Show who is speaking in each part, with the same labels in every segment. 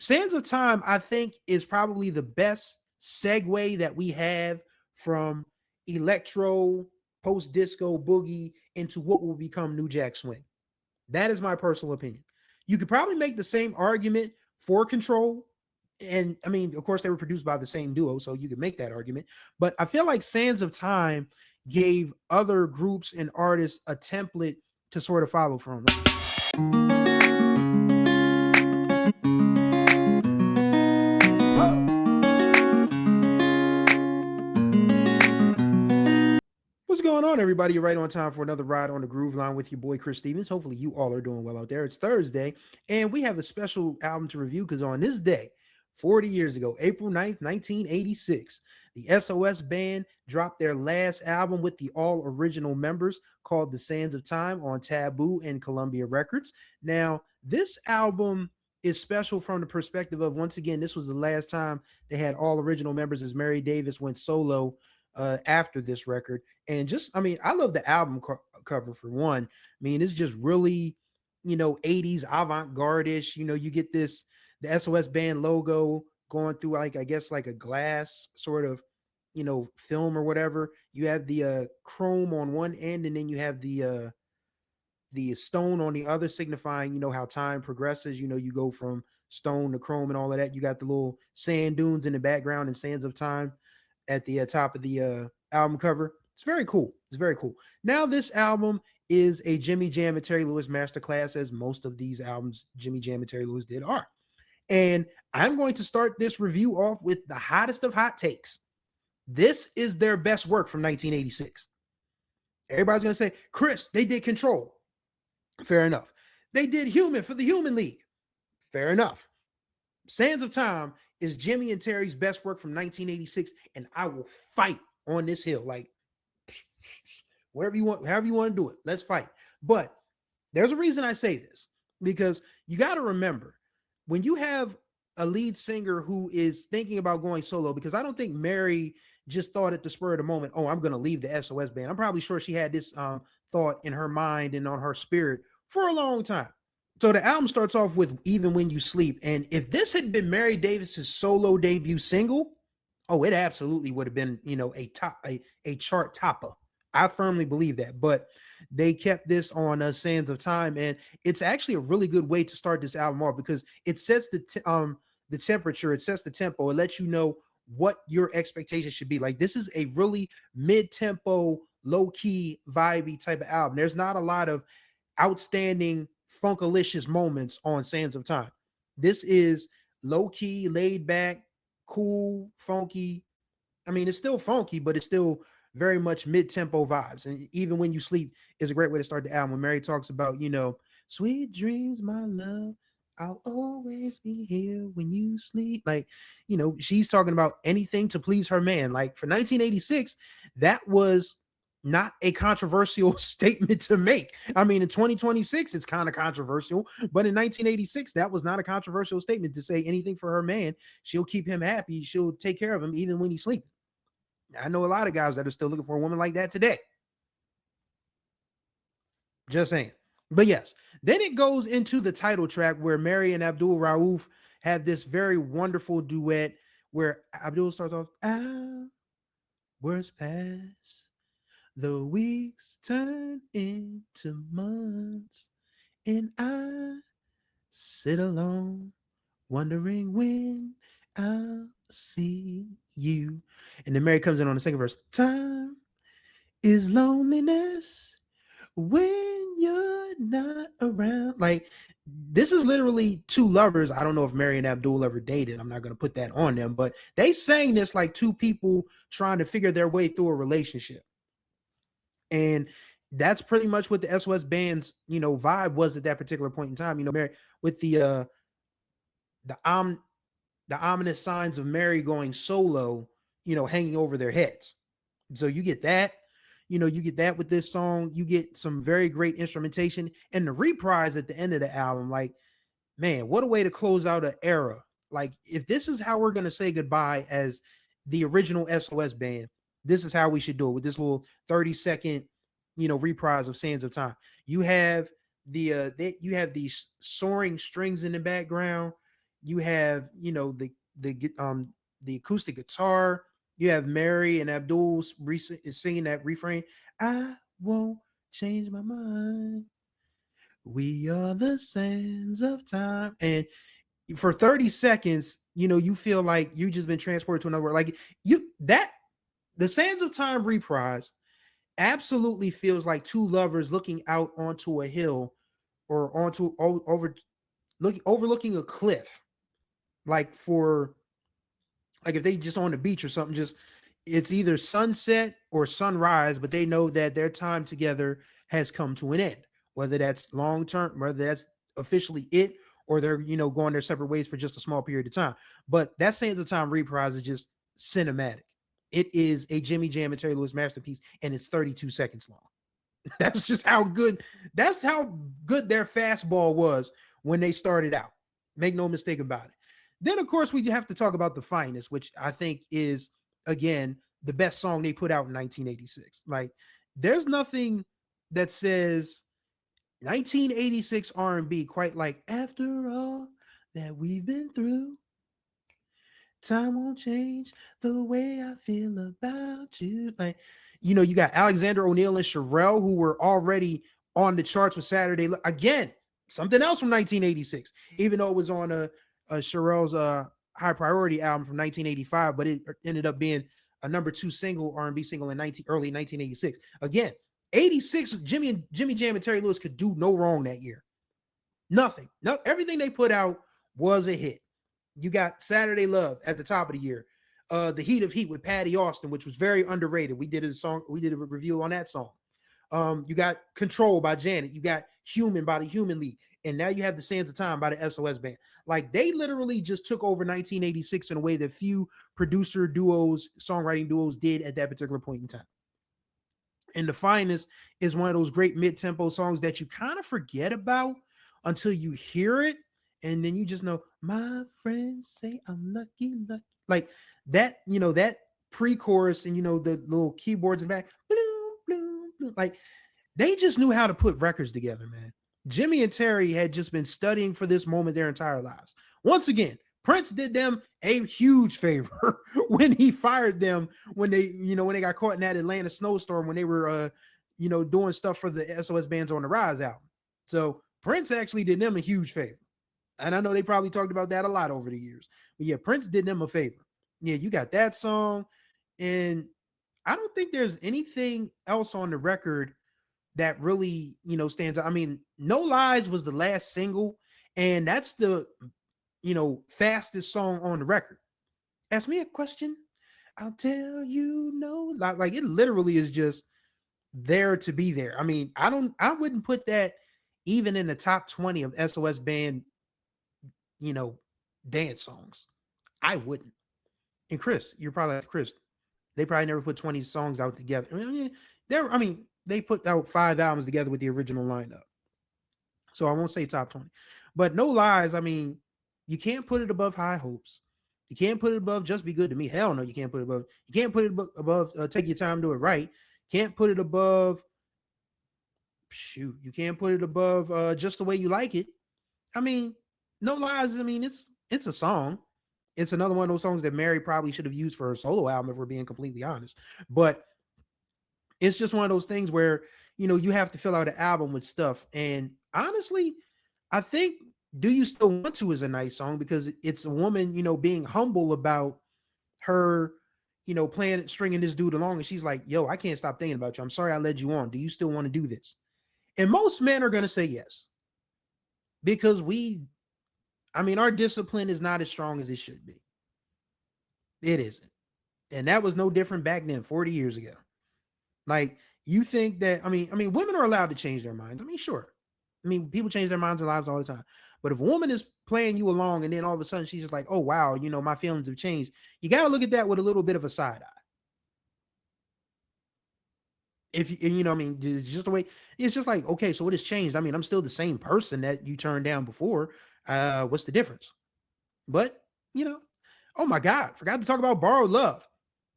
Speaker 1: Sands of Time, I think, is probably the best segue that we have from electro, post disco, boogie into what will become New Jack Swing. That is my personal opinion. You could probably make the same argument for Control. And I mean, of course, they were produced by the same duo, so you could make that argument. But I feel like Sands of Time gave other groups and artists a template to sort of follow from. What's going on, everybody? You're right on time for another ride on the Groove Line with your boy Chris Stevens. Hopefully, you all are doing well out there. It's Thursday, and we have a special album to review because on this day, 40 years ago, April 9th, 1986, the S.O.S band dropped their last album with the all original members called The Sands of Time on Taboo and Columbia Records. Now, this album is special from the perspective of, once again, this was the last time they had all original members as Mary Davis went solo after this record. And just, I mean, I love the album cover for one. I mean, it's just really, 80s avant-garde-ish. You get this, the SOS band logo going through, like, I guess like a glass sort of, film or whatever. You have the chrome on one end, and then you have the stone on the other, signifying, how time progresses. You go from stone to chrome and all of that. You got the little sand dunes in the background and Sands of Time at the top of the album cover. It's very cool. It's very cool. Now, this album is a Jimmy Jam and Terry Lewis masterclass, as most of these albums Jimmy Jam and Terry Lewis did are. And I'm going to start this review off with the hottest of hot takes. This is their best work from 1986. Everybody's going to say, Chris, they did Control. Fair enough. They did Human for the Human League. Fair enough. Sands of Time is Jimmy and Terry's best work from 1986, and I will fight on this hill. Like, wherever you want, however you want to do it, let's fight. But there's a reason I say this, because you got to remember, when you have a lead singer who is thinking about going solo, because I don't think Mary just thought at the spur of the moment, oh, I'm going to leave the SOS band. I'm probably sure she had this thought in her mind and on her spirit for a long time. So the album starts off with Even When You Sleep. And if this had been Mary Davis's solo debut single, oh, it absolutely would have been, a chart topper. I firmly believe that. But they kept this on Sands of Time, and it's actually a really good way to start this album off, because it sets the temperature, it sets the tempo, it lets you know what your expectations should be. Like, this is a really mid-tempo, low-key, vibey type of album. There's not a lot of outstanding funkalicious moments on Sands of Time. This is low-key, laid back, cool, funky. I mean, it's still funky, but it's still very much mid-tempo vibes. And Even When You Sleep is a great way to start the album, when Mary talks about, sweet dreams, my love, I'll always be here when you sleep. Like, she's talking about anything to please her man. Like, for 1986, that was not a controversial statement to make. I mean, in 2026, it's kind of controversial, but in 1986, that was not a controversial statement to say anything for her man. She'll keep him happy. She'll take care of him even when he's sleeping. I know a lot of guys that are still looking for a woman like that today. Just saying. But yes, then it goes into the title track where Mary and Abdul Rauf have this very wonderful duet where Abdul starts off, hours pass, the weeks turn into months, and I sit alone, wondering when I'll see you. And then Mary comes in on the second verse. Time is loneliness when you're not around. Like, this is literally two lovers. I don't know if Mary and Abdul ever dated. I'm not going to put that on them, but they sang this like two people trying to figure their way through a relationship. And that's pretty much what the SOS band's, vibe was at that particular point in time. Mary, with the ominous signs of Mary going solo, hanging over their heads. So you get that. You get that with this song. You get some very great instrumentation, and the reprise at the end of the album. Like, man, what a way to close out an era. Like, if this is how we're going to say goodbye as the original SOS band, this is how we should do it, with this little 30-second, reprise of Sands of Time. You have you have these soaring strings in the background. You have, the acoustic guitar. You have Mary and Abdul singing that refrain. I won't change my mind. We are the sands of time. And for 30 seconds, you feel like you just been transported to another world. Like the Sands of Time reprise absolutely feels like two lovers looking out onto a hill or overlooking a cliff. Like for like if they just on the beach or something, just it's either sunset or sunrise, but they know that their time together has come to an end. Whether that's long term, whether that's officially it, or they're going their separate ways for just a small period of time. But that Sands of Time reprise is just cinematic. It is a Jimmy Jam and Terry Lewis masterpiece, and it's 32 seconds long. That's just how good. That's how good their fastball was when they started out. Make no mistake about it. Then, of course, we have to talk about The Finest, which I think is, again, the best song they put out in 1986. Like, there's nothing that says 1986 R&B quite like After All That We've Been Through. Time won't change the way I feel about you. Like, you got Alexander O'Neal and Sherelle, who were already on the charts with Saturday. Again, something else from 1986, even though it was on a Sherelle's High Priority album from 1985, but it ended up being a number 2 single, R&B single in early 1986. Again, 86, Jimmy Jam and Terry Lewis could do no wrong that year. Nothing. No, everything they put out was a hit. You got Saturday Love at the top of the year. The Heat of Heat with Patty Austin, which was very underrated. We did a review on that song. You got Control by Janet. You got Human by the Human League. And now you have the Sands of Time by the S.O.S band. Like, they literally just took over 1986 in a way that few producer duos, songwriting duos did at that particular point in time. And The Finest is one of those great mid-tempo songs that you kind of forget about until you hear it. And then you just know, my friends say I'm lucky. Like that, that pre-chorus and, the little keyboards in the back. Like, they just knew how to put records together, man. Jimmy and Terry had just been studying for this moment their entire lives. Once again, Prince did them a huge favor when he fired them when they got caught in that Atlanta snowstorm when they were doing stuff for the S.O.S bands on the Rise album. So Prince actually did them a huge favor. And I know they probably talked about that a lot over the years. But yeah, Prince did them a favor. Yeah, you got that song. And I don't think there's anything else on the record that really, stands out. I mean, No Lies was the last single, and that's the, fastest song on the record. Ask me a question, I'll tell you no. Like it literally is just there to be there. I mean, I wouldn't put that even in the top 20 of S.O.S band, dance songs. I wouldn't. And Chris, you're probably like, Chris, they probably never put 20 songs out together. They put out 5 albums together with the original lineup. So I won't say top 20. But No Lies, I mean, you can't put it above High Hopes. You can't put it above Just Be Good to Me. Hell no, you can't put it above. You can't put it above Take Your Time, Do It Right. Can't put it above. Shoot, you can't put it above Just the Way You Like It. I mean, No Lies. I mean, it's a song. It's another one of those songs that Mary probably should have used for her solo album, if we're being completely honest. But it's just one of those things where, you have to fill out an album with stuff. And honestly, I think Do You Still Want To is a nice song because it's a woman, being humble about her, stringing this dude along. And she's like, yo, I can't stop thinking about you. I'm sorry I led you on. Do you still want to do this? And most men are going to say yes. Because our discipline is not as strong as it should be. It isn't. And that was no different back then, 40 years ago. Like, you think that, women are allowed to change their minds. Sure. People change their minds in lives all the time. But if a woman is playing you along and then all of a sudden she's just like, oh, wow, my feelings have changed. You got to look at that with a little bit of a side eye. If it's just the way, it's just like, okay, so what has changed? I'm still the same person that you turned down before. What's the difference? But, oh my God, forgot to talk about Borrowed Love.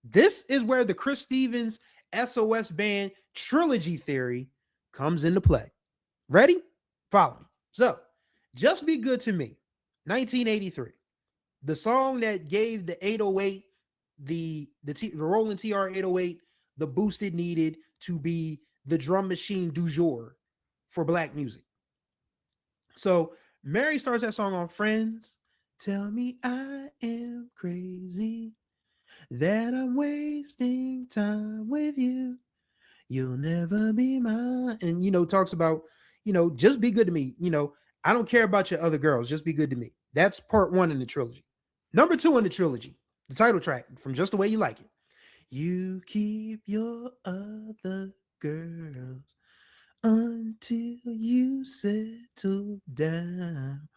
Speaker 1: This is where the Chris Stevens S.O.S band trilogy theory comes into play. Ready? Follow me. So, Just Be Good to Me, 1983. The song that gave the 808, the Roland TR 808, the boost it needed to be the drum machine du jour for black music. So Mary starts that song on Friends. Tell me I am crazy, that I'm wasting time with you. You'll never be mine. And, talks about, just be good to me. I don't care about your other girls. Just be good to me. That's part one in the trilogy. Number two in the trilogy, the title track from Just the Way You Like It. You keep your other girls until you settle down.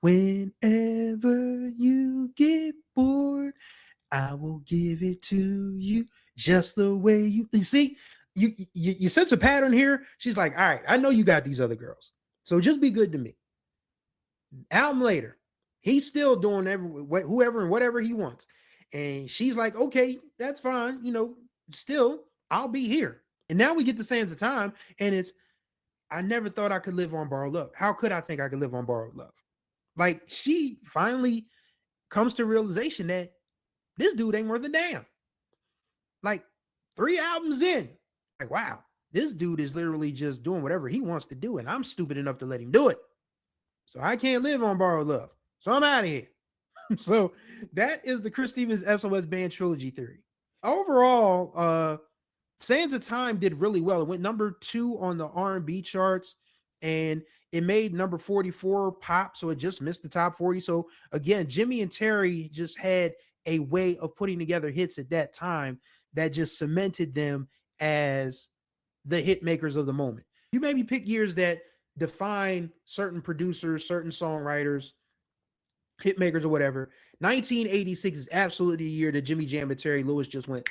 Speaker 1: Whenever you get bored, I will give it to you just the way you see. You sense a pattern here. She's like, all right, I know you got these other girls, so just be good to me. Album later, he's still doing whoever and whatever he wants, and she's like, okay, that's fine. Still, I'll be here. And now we get to Sands of Time, and it's, I never thought I could live on borrowed love. How could I think I could live on borrowed love? Like, she finally comes to realization that this dude ain't worth a damn. Like, 3 albums in, like, wow, this dude is literally just doing whatever he wants to do, and I'm stupid enough to let him do it. So I can't live on borrowed love. So I'm out of here. So that is the Chris Stevens S.O.S. band trilogy theory. Overall, Sands of Time did really well. It went number 2 on the R&B charts, and it made number 44 pop, so it just missed the top 40. So again, Jimmy and Terry just had a way of putting together hits at that time that just cemented them as the hit makers of the moment. You maybe pick years that define certain producers, certain songwriters, hit makers, or whatever. 1986 is absolutely a year that Jimmy Jam and Terry Lewis just went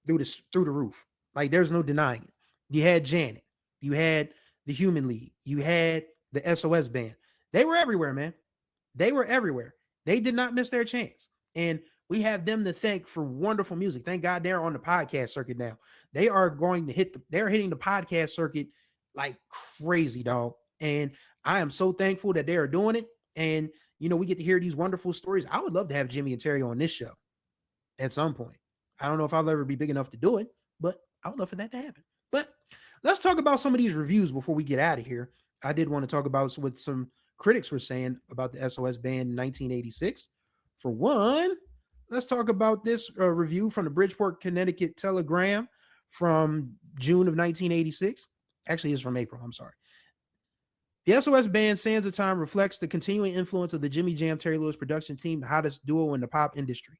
Speaker 1: through the roof. Like, there's no denying it. You had Janet, you had the Human League, you had the S.O.S. band. They were everywhere, man. They were everywhere. They did not miss their chance. And we have them to thank for wonderful music. Thank God they're on the podcast circuit now. They are going to they're hitting the podcast circuit like crazy, dog. And I am so thankful that they are doing it. And, we get to hear these wonderful stories. I would love to have Jimmy and Terry on this show at some point. I don't know if I'll ever be big enough to do it, but I would love for that to happen. But let's talk about some of these reviews before we get out of here. I did want to talk about what some critics were saying about the S.O.S. band in 1986. For one, let's talk about this review from the Bridgeport, Connecticut Telegram from June of 1986. Actually, it's from April. I'm sorry. The S.O.S. band Sands of Time reflects the continuing influence of the Jimmy Jam Terry Lewis production team, the hottest duo in the pop industry.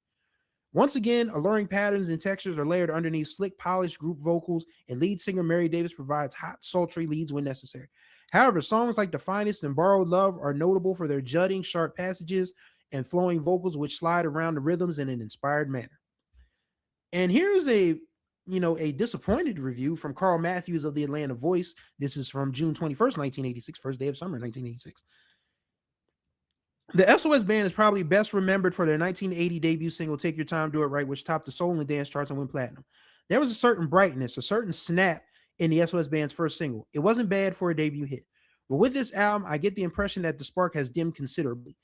Speaker 1: Once again, alluring patterns and textures are layered underneath slick, polished group vocals, and lead singer Mary Davis provides hot, sultry leads when necessary. However, songs like The Finest and Borrowed Love are notable for their jutting, sharp passages and flowing vocals which slide around the rhythms in an inspired manner. And here's a disappointed review from Carl Matthews of the Atlanta Voice. This is from June 21st, 1986, first day of summer, 1986. The S.O.S. band is probably best remembered for their 1980 debut single, Take Your Time, Do It Right, which topped the soul and dance charts and went platinum. There was a certain brightness, a certain snap in the S.O.S. band's first single. It wasn't bad for a debut hit. But with this album, I get the impression that the spark has dimmed considerably.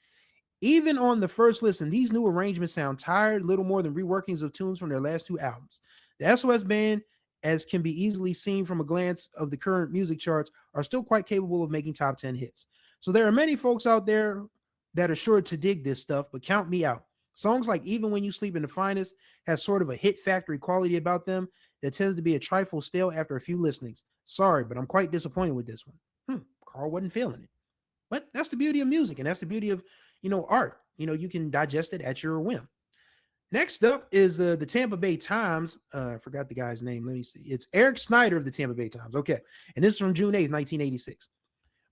Speaker 1: Even on the first listen, these new arrangements sound tired, little more than reworkings of tunes from their last 2 albums. The S.O.S. band, as can be easily seen from a glance of the current music charts, are still quite capable of making top 10 hits. So there are many folks out there that are sure to dig this stuff, but count me out. Songs like Even When You Sleep in the Finest have sort of a hit factory quality about them that tends to be a trifle stale after a few listenings. Sorry, but I'm quite disappointed with this one. Carl wasn't feeling it. But that's the beauty of music, and that's the beauty of, art. You can digest it at your whim. Next up is the Tampa Bay Times. I forgot the guy's name. Let me see. It's Eric Snyder of the Tampa Bay Times. Okay. And this is from June 8th, 1986.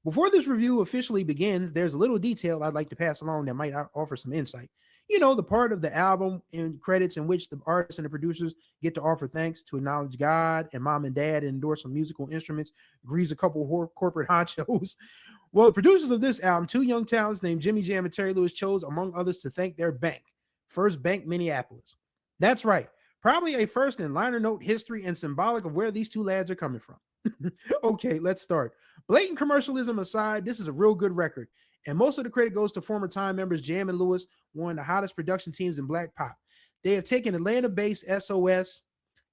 Speaker 1: Before this review officially begins, there's a little detail I'd like to pass along that might offer some insight. The part of the album and credits in which the artists and the producers get to offer thanks to acknowledge God and mom and dad and endorse some musical instruments, grease a couple corporate honchos. Well, the producers of this album, 2 young talents named Jimmy Jam and Terry Lewis, chose, among others, to thank their bank, First Bank Minneapolis. That's right. Probably a first in liner note history and symbolic of where these 2 lads are coming from. Okay, let's start. Blatant commercialism aside, this is a real good record. And most of the credit goes to former Time members Jam and Lewis, one of the hottest production teams in Black pop. They have taken Atlanta-based S.O.S.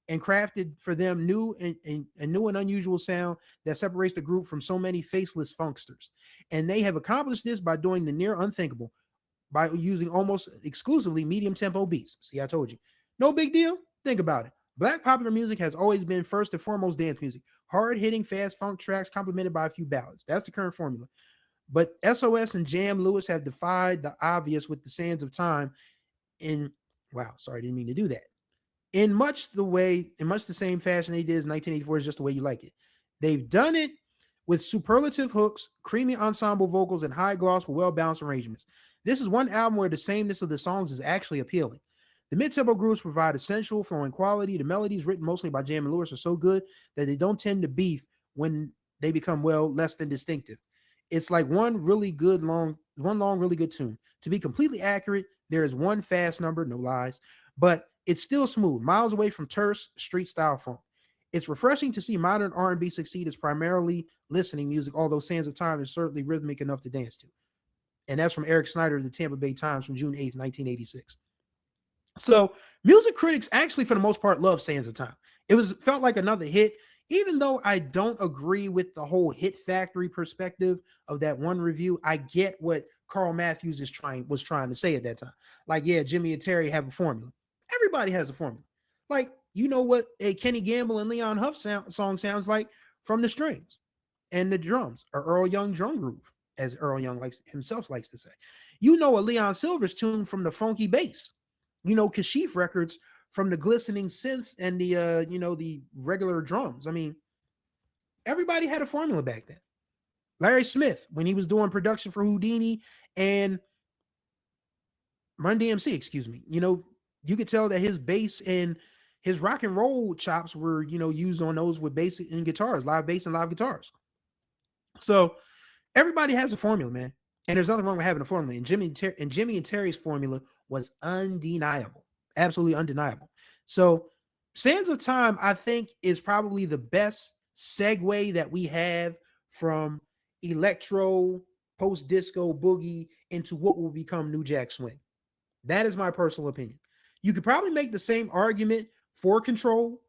Speaker 1: and crafted for them a new and unusual sound that separates the group from so many faceless funksters. And they have accomplished this by doing the near unthinkable, by using almost exclusively medium tempo beats. See, I told you. No big deal. Think about it. Black popular music has always been first and foremost dance music, hard hitting, fast funk tracks complemented by a few ballads. That's the current formula. But S.O.S. and Jam Lewis have defied the obvious with the sands of time. In wow, sorry, I didn't mean to do that. In much the same fashion they did as 1984 is just the way you like it. They've done it with superlative hooks, creamy ensemble vocals, and high gloss with well balanced arrangements. This is one album where the sameness of the songs is actually appealing. The mid-tempo grooves provide essential flowing quality. The melodies, written mostly by Jam and Lewis, are so good that they don't tend to beef when they become less than distinctive. It's like one long, really good tune. To be completely accurate, there is one fast number, no lies, but it's still smooth, miles away from terse street style funk. It's refreshing to see modern R&B succeed as primarily listening music, although Sands of Time is certainly rhythmic enough to dance to. And that's from Eric Snyder of the Tampa Bay Times from June 8th, 1986. So music critics actually, for the most part, love Sands of Time. Felt like another hit, even though I don't agree with the whole hit factory perspective of that one review. I get what Carl Matthews was trying to say at that time. Like, yeah, Jimmy and Terry have a formula. Everybody has a formula. Like, you know what a Kenny Gamble and Leon Huff song sounds like from the strings and the drums, or Earl Young drum groove, as Earl Young himself likes to say. You know a Leon Silver's tune from the funky bass. You know Kashif records from the glistening synths and the regular drums. I mean, everybody had a formula back then. Larry Smith, when he was doing production for Houdini and Run DMC, excuse me, you could tell that his bass and his rock and roll chops were, used on those with bass and guitars, live bass and live guitars. So everybody has a formula, man. And there's nothing wrong with having a formula. And Jimmy and Terry's formula was undeniable, absolutely undeniable. So Sands of Time, I think, is probably the best segue that we have from electro, post-disco, boogie into what will become New Jack Swing. That is my personal opinion. You could probably make the same argument for Control.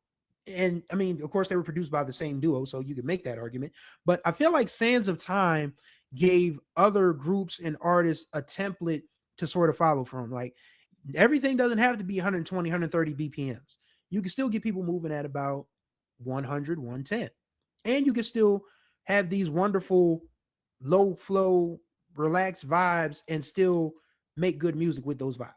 Speaker 1: And I mean, of course, they were produced by the same duo, so you could make that argument. But I feel like Sands of Time gave other groups and artists a template to sort of follow from. Like, everything doesn't have to be 120, 130 BPMs. You can still get people moving at about 100, 110. And you can still have these wonderful low flow, relaxed vibes and still make good music with those vibes.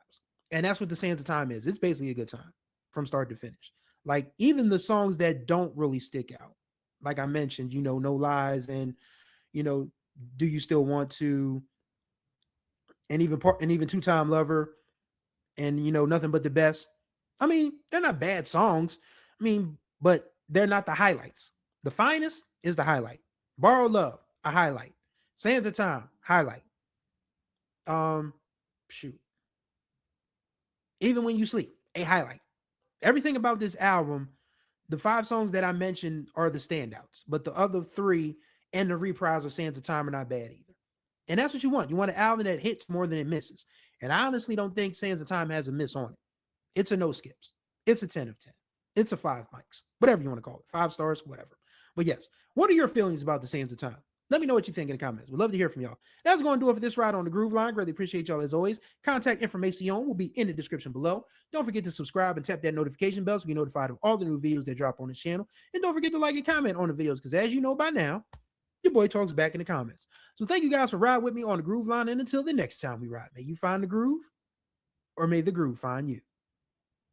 Speaker 1: And that's what the Sands of Time is. It's basically a good time from start to finish. Like, even the songs that don't really stick out, like I mentioned, No Lies and, Do You Still Want To, and even Two Time Lover, and Nothing But the Best. I mean, they're not bad songs. I mean, but they're not the highlights. The Finest is the highlight. Borrowed Love, a highlight. Sands of Time, highlight. Shoot. Even When You Sleep, a highlight. Everything about this album, the 5 songs that I mentioned are the standouts, but the other 3 and the reprise of Sands of Time are not bad either. And that's what you want. You want an album that hits more than it misses. And I honestly don't think Sands of Time has a miss on it. It's a no skips. It's a 10 of 10. It's a 5 mics, whatever you want to call it. 5 stars, whatever. But yes, what are your feelings about the Sands of Time? Let me know what you think in the comments. We'd love to hear from y'all. That's going to do it for this ride on the Groove Line. Greatly appreciate y'all as always. Contact information will be in the description below. Don't forget to subscribe and tap that notification bell so be notified of all the new videos that drop on this channel. And don't forget to like and comment on the videos because, as you know by now, your boy talks back in the comments. So thank you guys for riding with me on the Groove Line. And until the next time we ride, may you find the groove or may the groove find you.